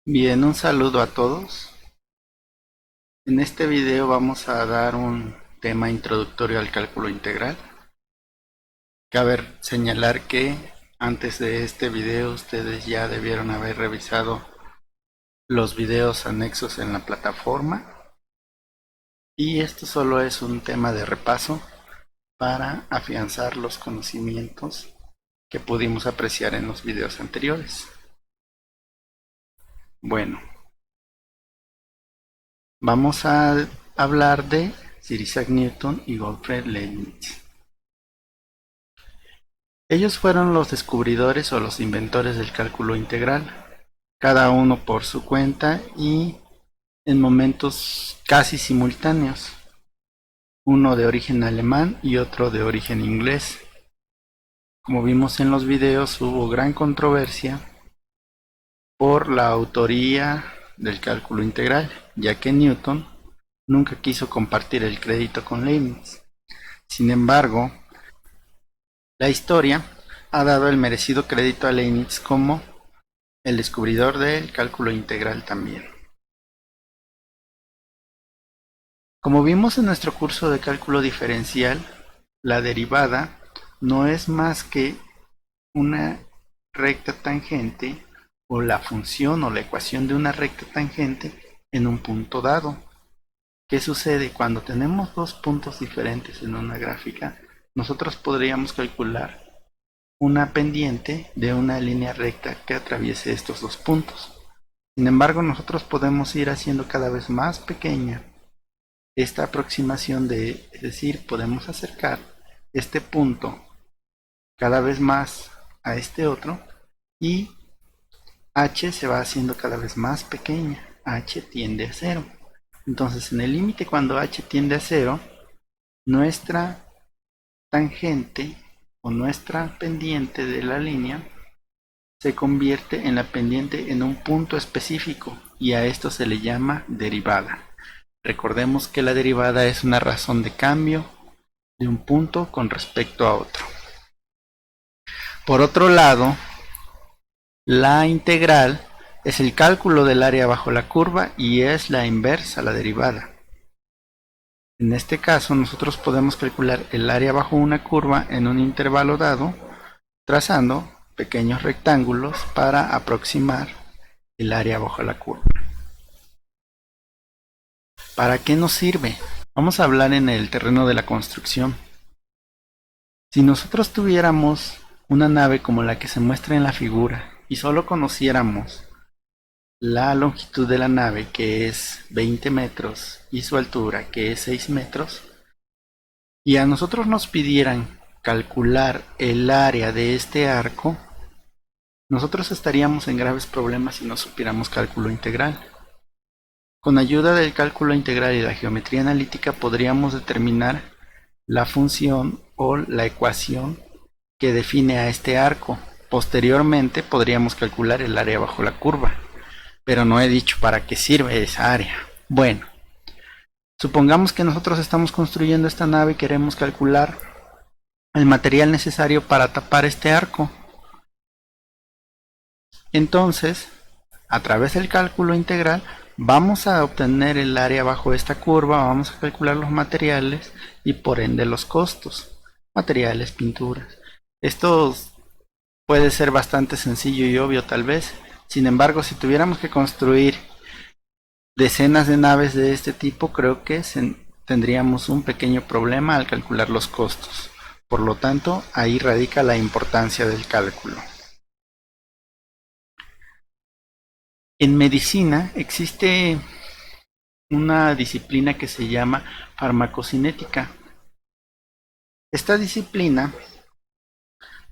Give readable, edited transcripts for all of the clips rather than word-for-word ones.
Bien, un saludo a todos. En este video vamos a dar un tema introductorio al cálculo integral. Cabe señalar que antes de este video ustedes ya debieron haber revisado los videos anexos en la plataforma y esto solo es un tema de repaso para afianzar los conocimientos que pudimos apreciar en los videos anteriores. Bueno, vamos a hablar de Sir Isaac Newton y Gottfried Leibniz. Ellos fueron los descubridores o los inventores del cálculo integral, cada uno por su cuenta y en momentos casi simultáneos, uno de origen alemán y otro de origen inglés. Como vimos en los videos, hubo gran controversia por la autoría del cálculo integral, ya que Newton nunca quiso compartir el crédito con Leibniz. Sin embargo, la historia ha dado el merecido crédito a Leibniz como el descubridor del cálculo integral también. Como vimos en nuestro curso de cálculo diferencial, la derivada no es más que una recta tangente o la función o la ecuación de una recta tangente en un punto dado. ¿Qué sucede? Cuando tenemos dos puntos diferentes en una gráfica, nosotros podríamos calcular una pendiente de una línea recta que atraviese estos dos puntos. Sin embargo, nosotros podemos ir haciendo cada vez más pequeña esta aproximación es decir, podemos acercar este punto cada vez más a este otro y h se va haciendo cada vez más pequeña, h tiende a cero. Entonces, en el límite cuando h tiende a cero, nuestra tangente o nuestra pendiente de la línea se convierte en la pendiente en un punto específico y a esto se le llama derivada. Recordemos que la derivada es una razón de cambio de un punto con respecto a otro. Por otro lado, la integral es el cálculo del área bajo la curva y es la inversa a la derivada. En este caso, nosotros podemos calcular el área bajo una curva en un intervalo dado, trazando pequeños rectángulos para aproximar el área bajo la curva. ¿Para qué nos sirve? Vamos a hablar en el terreno de la construcción. Si nosotros tuviéramos una nave como la que se muestra en la figura y solo conociéramos la longitud de la nave, que es 20 metros, y su altura, que es 6 metros, y a nosotros nos pidieran calcular el área de este arco, nosotros estaríamos en graves problemas si no supiéramos cálculo integral. Con ayuda del cálculo integral y la geometría analítica podríamos determinar la función o la ecuación que define a este arco. Posteriormente podríamos calcular el área bajo la curva, pero no he dicho para qué sirve esa área. Bueno, supongamos que nosotros estamos construyendo esta nave y queremos calcular el material necesario para tapar este arco. Entonces, a través del cálculo integral, vamos a obtener el área bajo esta curva, vamos a calcular los materiales y por ende los costos. Materiales, pinturas. Esto puede ser bastante sencillo y obvio tal vez. Sin embargo, si tuviéramos que construir decenas de naves de este tipo, creo que tendríamos un pequeño problema al calcular los costos. Por lo tanto, ahí radica la importancia del cálculo. En medicina existe una disciplina que se llama farmacocinética. Esta disciplina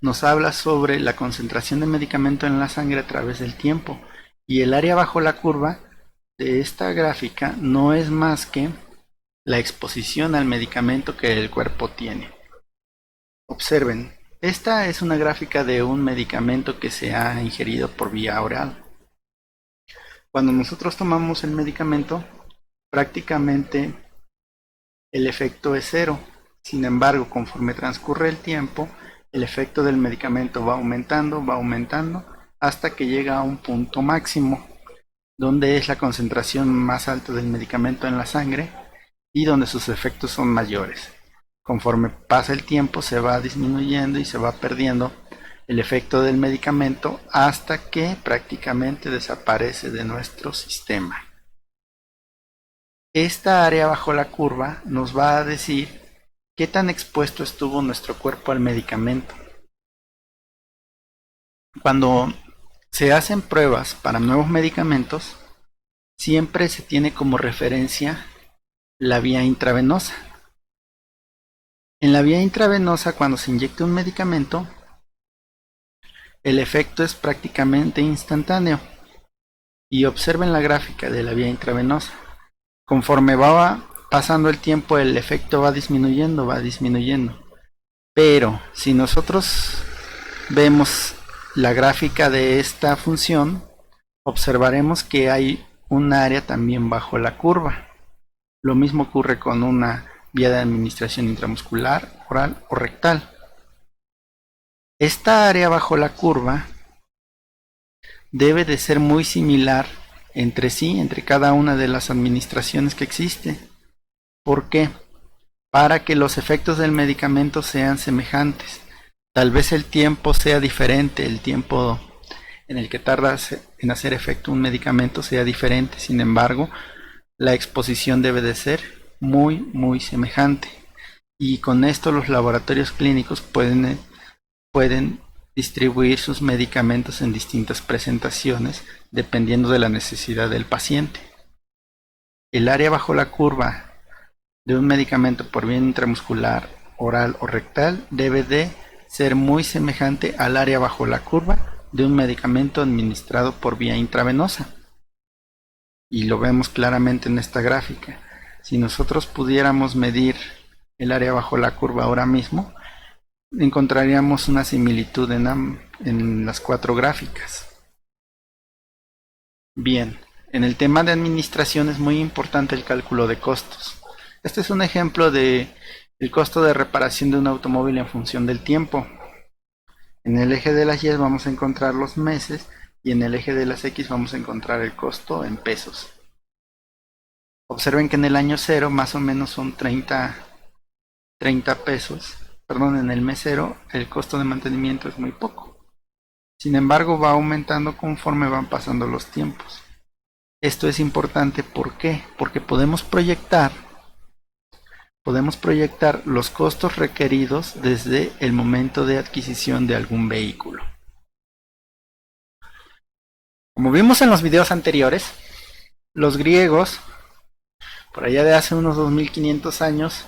nos habla sobre la concentración de medicamento en la sangre a través del tiempo y el área bajo la curva de esta gráfica no es más que la exposición al medicamento que el cuerpo tiene. Observen, esta es una gráfica de un medicamento que se ha ingerido por vía oral. Cuando nosotros tomamos el medicamento, prácticamente el efecto es cero. Sin embargo, conforme transcurre el tiempo, el efecto del medicamento va aumentando hasta que llega a un punto máximo. donde es la concentración más alta del medicamento en la sangre y donde sus efectos son mayores. Conforme pasa el tiempo se va disminuyendo y se va perdiendo el efecto del medicamento hasta que prácticamente desaparece de nuestro sistema. Esta área bajo la curva nos va a decir qué tan expuesto estuvo nuestro cuerpo al medicamento. Cuando se hacen pruebas para nuevos medicamentos, siempre se tiene como referencia la vía intravenosa. En la vía intravenosa, cuando se inyecta un medicamento, el efecto es prácticamente instantáneo. Y observen la gráfica de la vía intravenosa. Conforme va pasando el tiempo, el efecto va disminuyendo, va disminuyendo. Pero si nosotros vemos la gráfica de esta función, observaremos que hay un área también bajo la curva. Lo mismo ocurre con una vía de administración intramuscular, oral o rectal. Esta área bajo la curva debe de ser muy similar entre sí, entre cada una de las administraciones que existe. ¿Por qué? Para que los efectos del medicamento sean semejantes. Tal vez el tiempo sea diferente, el tiempo en el que tarda en hacer efecto un medicamento sea diferente, sin embargo, la exposición debe de ser muy semejante. Y con esto los laboratorios clínicos pueden distribuir sus medicamentos en distintas presentaciones dependiendo de la necesidad del paciente. El área bajo la curva de un medicamento por vía intramuscular, oral o rectal debe de ser muy semejante al área bajo la curva de un medicamento administrado por vía intravenosa. Y lo vemos claramente en esta gráfica. Si nosotros pudiéramos medir el área bajo la curva ahora mismo, encontraríamos una similitud en las cuatro gráficas. Bien, en el tema de administración es muy importante el cálculo de costos. Este es un ejemplo de el costo de reparación de un automóvil en función del tiempo. En el eje de las Y vamos a encontrar los meses y en el eje de las X vamos a encontrar el costo en pesos. Observen que en el año 0 más o menos son 30 pesos. Perdón, en el mes 0 el costo de mantenimiento es muy poco. Sin embargo, va aumentando conforme van pasando los tiempos. Esto es importante, ¿por qué? Porque podemos proyectar los costos requeridos desde el momento de adquisición de algún vehículo. Como vimos en los videos anteriores, los griegos, por allá de hace unos 2500 años,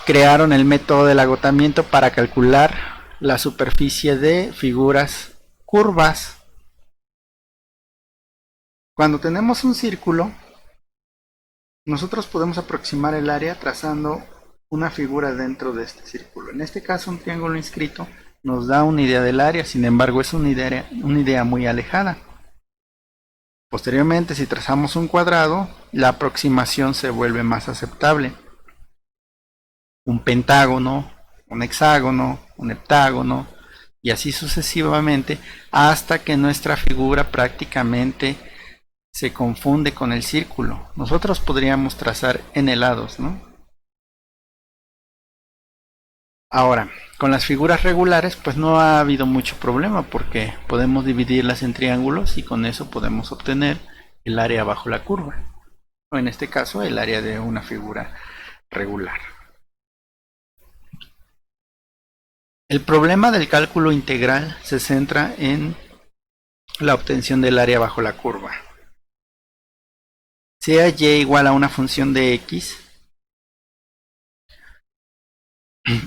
crearon el método del agotamiento para calcular la superficie de figuras curvas. Cuando tenemos un círculo, nosotros podemos aproximar el área trazando una figura dentro de este círculo. En este caso, un triángulo inscrito nos da una idea del área, sin embargo es una idea muy alejada. Posteriormente, si trazamos un cuadrado, la aproximación se vuelve más aceptable. Un pentágono, un hexágono, un heptágono, y así sucesivamente, hasta que nuestra figura prácticamente se confunde con el círculo. Nosotros podríamos trazar n lados, ¿no? Ahora, con las figuras regulares pues no ha habido mucho problema porque podemos dividirlas en triángulos y con eso podemos obtener el área bajo la curva, o en este caso el área de una figura regular. El problema del cálculo integral se centra en la obtención del área bajo la curva. Sea y igual a una función de x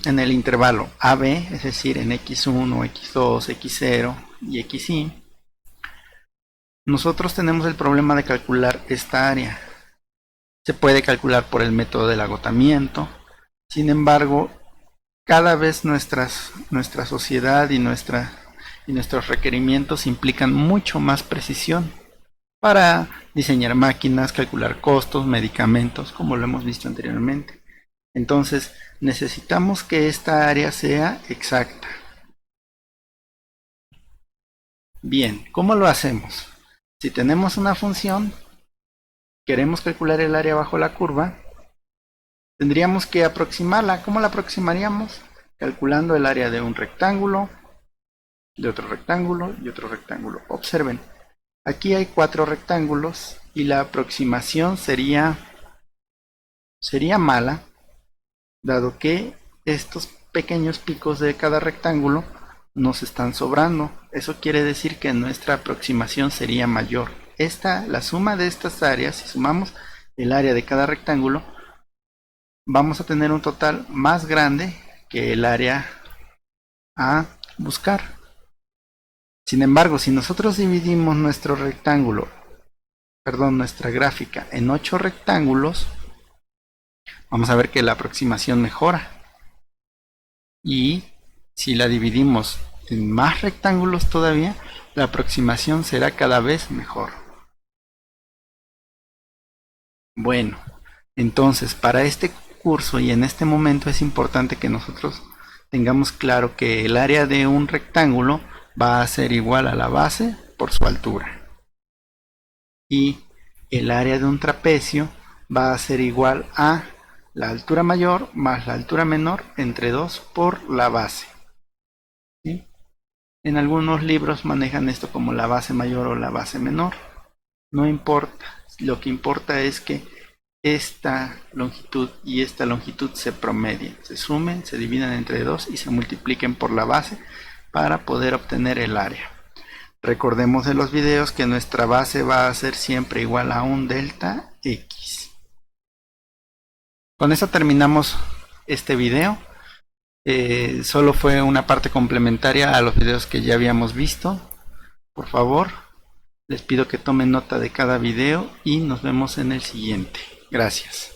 en el intervalo AB, es decir, en x1, x2, x0 y xy, nosotros tenemos el problema de calcular esta área. Se puede calcular por el método del agotamiento. Sin embargo, cada vez nuestra sociedad y nuestros requerimientos implican mucho más precisión para diseñar máquinas, calcular costos, medicamentos, como lo hemos visto anteriormente. Entonces, necesitamos que esta área sea exacta. Bien, ¿cómo lo hacemos? Si tenemos una función, queremos calcular el área bajo la curva, tendríamos que aproximarla. ¿Cómo la aproximaríamos? Calculando el área de un rectángulo, de otro rectángulo y otro rectángulo. Observen, aquí hay 4 rectángulos y la aproximación sería mala, dado que estos pequeños picos de cada rectángulo nos están sobrando. Eso quiere decir que nuestra aproximación sería mayor. La suma de estas áreas, si sumamos el área de cada rectángulo, vamos a tener un total más grande que el área a buscar. Sin embargo, si nosotros dividimos nuestra gráfica en 8 rectángulos, vamos a ver que la aproximación mejora. Y si la dividimos en más rectángulos todavía, la aproximación será cada vez mejor. Bueno, entonces para este curso y en este momento es importante que nosotros tengamos claro que el área de un rectángulo va a ser igual a la base por su altura. Y el área de un trapecio va a ser igual a la altura mayor más la altura menor entre 2 por la base. ¿Sí? En algunos libros manejan esto como la base mayor o la base menor. No importa, lo que importa es que esta longitud y esta longitud se promedien, se sumen, se dividan entre 2 y se multipliquen por la base para poder obtener el área. Recordemos en los videos que nuestra base va a ser siempre igual a un delta x. Con eso terminamos este video. Solo fue una parte complementaria a los videos que ya habíamos visto. Por favor, les pido que tomen nota de cada video y nos vemos en el siguiente. Gracias.